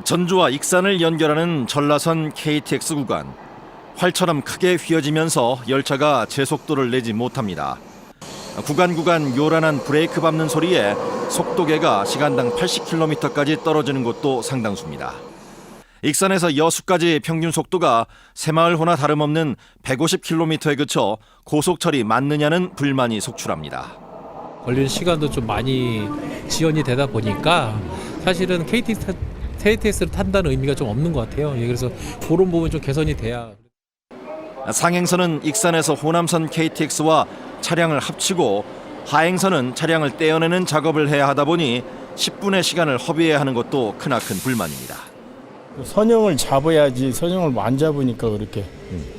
전주와 익산을 연결하는 전라선 KTX 구간. 활처럼 크게 휘어지면서 열차가 제속도를 내지 못합니다. 구간 요란한 브레이크 밟는 소리에 속도계가 시간당 80km까지 떨어지는 곳도 상당수입니다. 익산에서 여수까지 평균 속도가 새마을호나 다름없는 150km에 그쳐 고속철이 맞느냐는 불만이 속출합니다. 걸리는 시간도 좀 많이 지연이 되다 보니까 사실은 KTX를 탄다는 의미가 좀 없는 것 같아요. 그래서 그런 부분 좀 개선이 돼야. 상행선은 익산에서 호남선 KTX와 차량을 합치고 하행선은 차량을 떼어내는 작업을 해야 하다 보니 10분의 시간을 허비해야 하는 것도 크나큰 불만입니다. 선형을 잡아야지 선형을 안 잡으니까 그렇게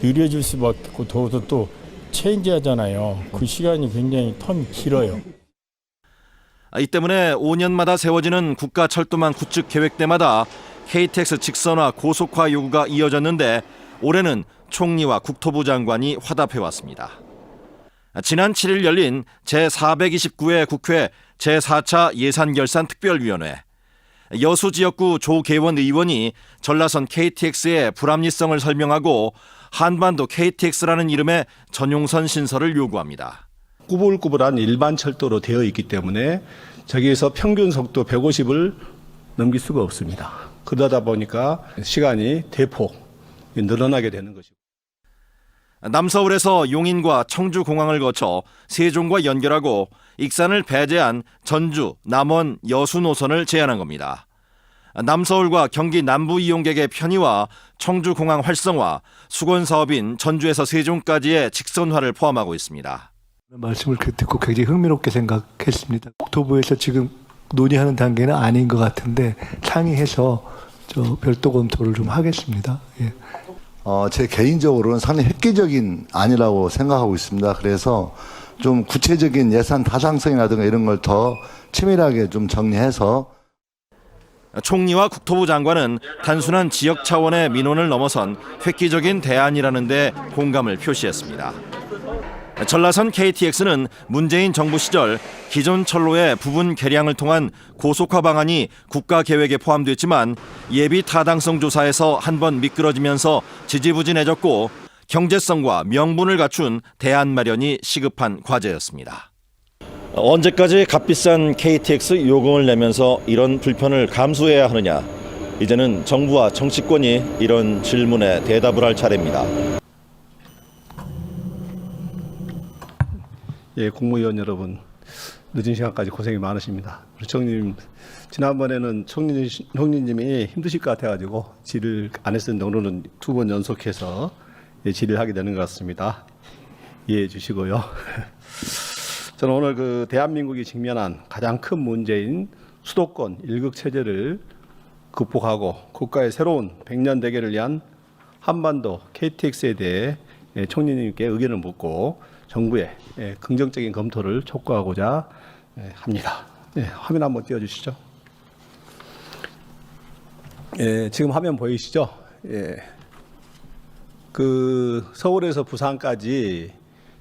느려질 수밖에 없고 더워서 또 체인지하잖아요. 그 시간이 굉장히 텀이 길어요. 이 때문에 5년마다 세워지는 국가철도망 구축 계획 때마다 KTX 직선화 고속화 요구가 이어졌는데 올해는 총리와 국토부 장관이 화답해왔습니다. 지난 7일 열린 제429회 국회 제4차 예산결산특별위원회. 여수 지역구 조계원 의원이 전라선 KTX의 불합리성을 설명하고 한반도 KTX라는 이름의 전용선 신설을 요구합니다. 꾸불꾸불한 일반 철도로 되어 있기 때문에 저기에서 평균 속도 150을 넘길 수가 없습니다. 그러다 보니까 시간이 대폭 늘어나게 되는 것이고. 남서울에서 용인과 청주공항을 거쳐 세종과 연결하고 익산을 배제한 전주, 남원, 여수 노선을 제한한 겁니다. 남서울과 경기 남부 이용객의 편의와 청주공항 활성화, 수건사업인 전주에서 세종까지의 직선화를 포함하고 있습니다. 말씀을 듣고 굉장히 흥미롭게 생각했습니다. 국토부에서 지금 논의하는 단계는 아닌 것 같은데 상의해서 별도 검토를 좀 하겠습니다. 예. 제 개인적으로는 상당히 획기적인 안이라고 생각하고 있습니다. 그래서 좀 구체적인 예산 타당성이라든가 이런 걸 더 치밀하게 좀 정리해서. 총리와 국토부 장관은 단순한 지역 차원의 민원을 넘어선 획기적인 대안이라는 데 공감을 표시했습니다. 전라선 KTX는 문재인 정부 시절 기존 철로의 부분 개량을 통한 고속화 방안이 국가 계획에 포함됐지만 예비 타당성 조사에서 한번 미끄러지면서 지지부진해졌고 경제성과 명분을 갖춘 대안 마련이 시급한 과제였습니다. 언제까지 값비싼 KTX 요금을 내면서 이런 불편을 감수해야 하느냐? 이제는 정부와 정치권이 이런 질문에 대답을 할 차례입니다. 예, 국무위원 여러분, 늦은 시간까지 고생이 많으십니다. 우리 총리님, 지난번에는 총리님이 힘드실 것 같아가지고 질의를 안 했었는데 오늘은 2번 연속해서 질의를 하게 되는 것 같습니다. 이해해 주시고요. 저는 오늘 그 대한민국이 직면한 가장 큰 문제인 수도권 일극 체제를 극복하고 국가의 새로운 100년 대계를 위한 한반도 KTX에 대해 총리님께 의견을 묻고 정부의 긍정적인 검토를 촉구하고자 합니다. 화면 한번 띄워주시죠. 지금 화면 보이시죠? 그 서울에서 부산까지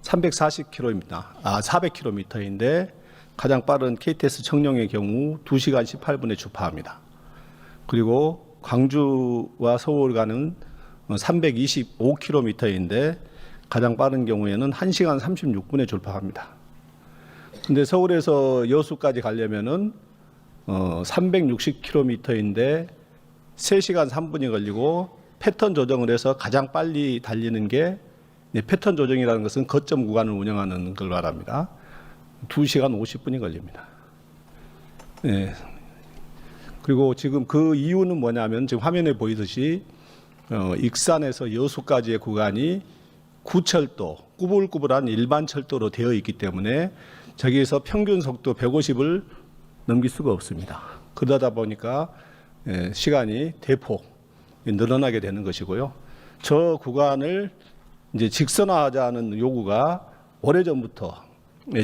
340km입니다. 400km인데 가장 빠른 KTX 청룡의 경우 2시간 18분에 주파합니다. 그리고 광주와 서울 가는 325km인데 가장 빠른 경우에는 1시간 36분에 출발합니다. 근데 서울에서 여수까지 가려면은 360km인데 3시간 3분이 걸리고 패턴 조정을 해서 가장 빨리 달리는 게 패턴 조정이라는 것은 거점 구간을 운영하는 걸 말합니다. 2시간 50분이 걸립니다. 그리고 지금 그 이유는 뭐냐면 지금 화면에 보이듯이 익산에서 여수까지의 구간이 구철도, 꾸불꾸불한 일반 철도로 되어 있기 때문에 저기에서 평균 속도 150을 넘길 수가 없습니다. 그러다 보니까 시간이 대폭 늘어나게 되는 것이고요. 저 구간을 이제 직선화하자는 요구가 오래전부터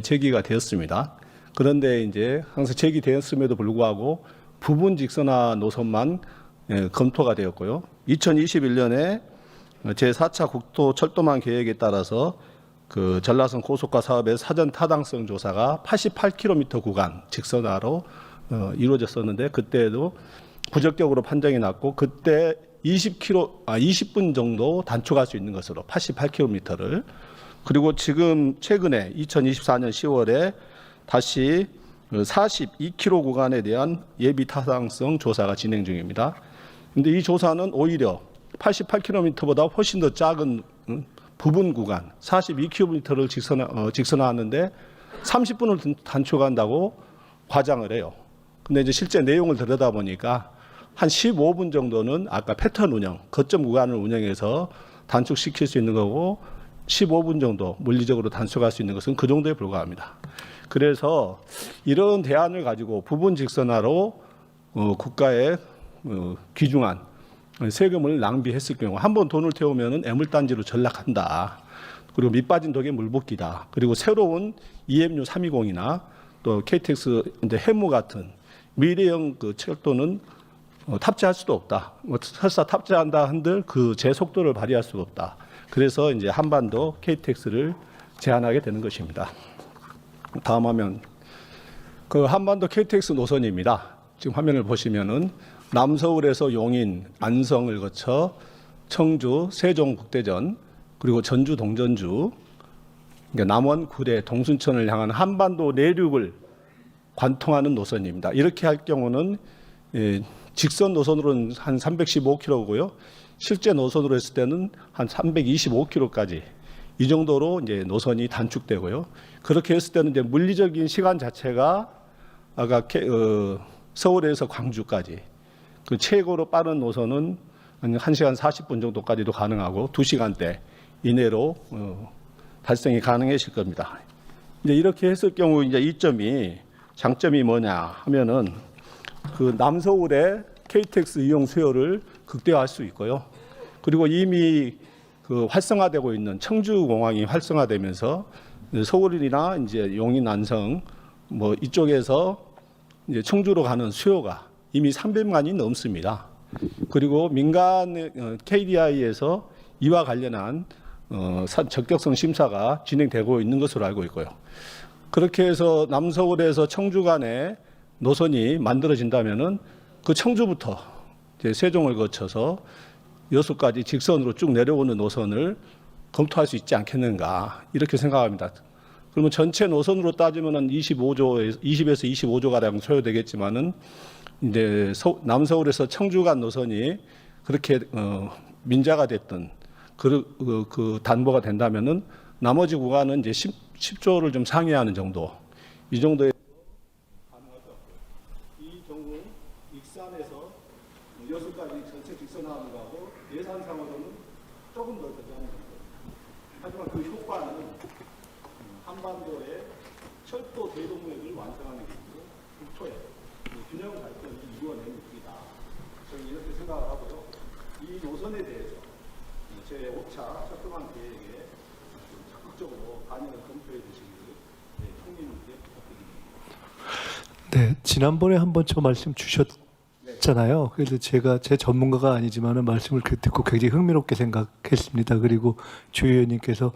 제기가 되었습니다. 그런데 이제 항상 제기되었음에도 불구하고 부분 직선화 노선만 검토가 되었고요. 2021년에 제4차 국토철도망 계획에 따라서 그 전라선 고속화 사업의 사전 타당성 조사가 88km 구간 직선화로 이루어졌었는데 그때도 부적격으로 판정이 났고 그때 20분 정도 단축할 수 있는 것으로 88km를 그리고 지금 최근에 2024년 10월에 다시 42km 구간에 대한 예비 타당성 조사가 진행 중입니다. 그런데 이 조사는 오히려 88km보다 훨씬 더 작은 부분 구간 42km를 직선하는데 30분을 단축한다고 과장을 해요. 근데 이제 실제 내용을 들여다보니까 한 15분 정도는 아까 패턴 운영, 거점 구간을 운영해서 단축시킬 수 있는 거고 15분 정도 물리적으로 단축할 수 있는 것은 그 정도에 불과합니다. 그래서 이런 대안을 가지고 부분 직선화로 국가에 귀중한 세금을 낭비했을 경우 한 번 돈을 태우면 애물단지로 전락한다. 그리고 밑빠진 독에 물붓기다. 그리고 새로운 EMU 320이나 또 KTX 이제 해무 같은 미래형 그 철도는 탑재할 수도 없다. 설사 탑재한다 한들 그 제 속도를 발휘할 수가 없다. 그래서 이제 한반도 KTX를 제한하게 되는 것입니다. 다음 화면. 그 한반도 KTX 노선입니다. 지금 화면을 보시면은 남서울에서 용인, 안성을 거쳐 청주, 세종, 국대전, 그리고 전주, 동전주, 그러니까 남원, 구례, 동순천을 향한 한반도 내륙을 관통하는 노선입니다. 이렇게 할 경우는 직선 노선으로는 한 315km고요. 실제 노선으로 했을 때는 한 325km까지 이 정도로 이제 노선이 단축되고요. 그렇게 했을 때는 이제 물리적인 시간 자체가 아까 서울에서 광주까지 그 최고로 빠른 노선은 한 1시간 40분 정도까지도 가능하고 2시간대 이내로 발생이 가능해질 겁니다. 이제 이렇게 했을 경우 이제 이점이 장점이 뭐냐 하면은 그 남서울의 KTX 이용 수요를 극대화할 수 있고요. 그리고 이미 그 활성화되고 있는 청주공항이 활성화되면서 서울이나 이제 용인, 안성 뭐 이쪽에서 이제 청주로 가는 수요가 이미 300만이 넘습니다. 그리고 민간 KDI에서 이와 관련한 적격성 심사가 진행되고 있는 것으로 알고 있고요. 그렇게 해서 남서울에서 청주 간의 노선이 만들어진다면은 그 청주부터 이제 세종을 거쳐서 여수까지 직선으로 쭉 내려오는 노선을 검토할 수 있지 않겠는가 이렇게 생각합니다. 그러면 전체 노선으로 따지면은 20에서 25조 가량 소요되겠지만은 이제 남서울에서 청주 간 노선이 그렇게 민자가 됐던 그 단보가 된다면은 나머지 구간은 이제 10조를 좀 상회하는 정도 이 정도의 가능할 것 같고요. 이 경우 익산에서 여수까지 전체 직선화하는 거하고 예산상으로는 조금 더 들어가는 정도. 하지만 그 효과는 한반도의 철도 대동맥을 완성하는 것이고 국토의 균형 발전을 이루어내는 길이다. 저는 이렇게 생각을 하고요. 이 노선에 대해서 제5차 철도망 계획에 적극적으로 반영을 검토해 주시기를 총리님께 부탁드립니다. 네, 지난번에 한번 저 말씀 주셨잖아요. 그래서 제가 제 전문가가 아니지만은 말씀을 듣고 굉장히 흥미롭게 생각했습니다. 그리고 주 의원님께서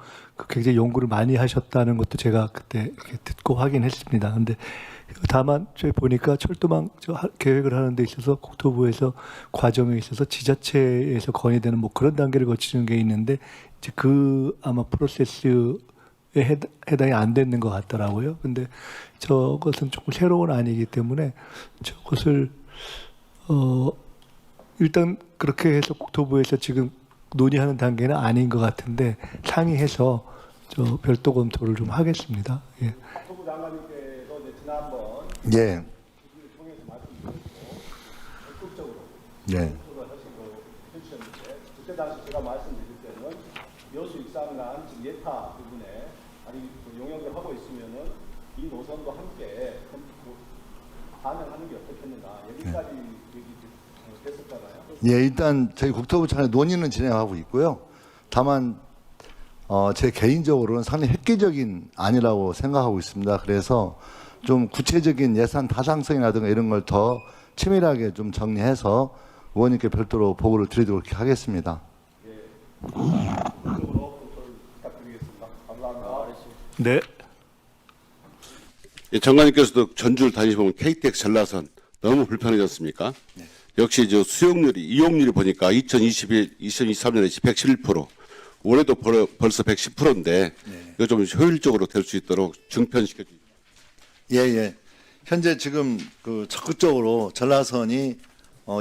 굉장히 연구를 많이 하셨다는 것도 제가 그때 이렇게 듣고 확인했습니다. 근데 다만 저희 보니까 철도망 계획을 하는 데 있어서 국토부에서 과정에 있어서 지자체에서 건의되는 뭐 그런 단계를 거치는 게 있는데 이제 그 아마 프로세스에 해당이 안 되는 것 같더라고요. 근데 저것은 조금 새로운 안이기 때문에 저것을 일단 그렇게 해서 국토부에서 지금 논의하는 단계는 아닌 것 같은데 상의해서 저 별도 검토를 좀 하겠습니다. 예. 국토부 장관님께서 이제 지난번 예. 통해서 말씀드렸고 적극적으로 예. 검토를 하시고 해주셨는데 그때 당시 제가 말씀드릴 때는 여수 익산간 지금 예타 부분에 아니 용역을 하고 있으면은 이 노선도 함께 반영하는 게 어떻겠는가 여기까지 얘기 됐었잖아요. 예, 일단 저희 국토부 차원의 논의는 진행하고 있고요. 다만 제 개인적으로는 상당히 획기적인 안이라고 생각하고 있습니다. 그래서 좀 구체적인 예산 타당성이라든가 이런 걸 더 치밀하게 좀 정리해서 의원님께 별도로 보고를 드리도록 하겠습니다. 네. 예, 장관님께서도 전주를 다니시면 KTX 전라선 너무 불편해졌습니까? 역시 저 수용률이 이용률이 보니까 2023년에 111%, 올해도 벌써 110%인데 이거 좀 효율적으로 될 수 있도록 증편시켜 주십시오. 예. 현재 지금 그 적극적으로 전라선이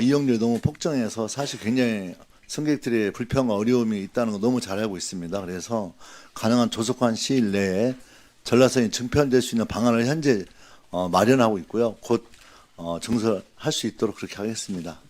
이용률이 너무 폭증해서 사실 굉장히 승객들의 불편과 어려움이 있다는 거 너무 잘 알고 있습니다. 그래서 가능한 조속한 시일 내에 전라선이 증편될 수 있는 방안을 현재 마련하고 있고요. 곧 증설할 수 있도록 그렇게 하겠습니다.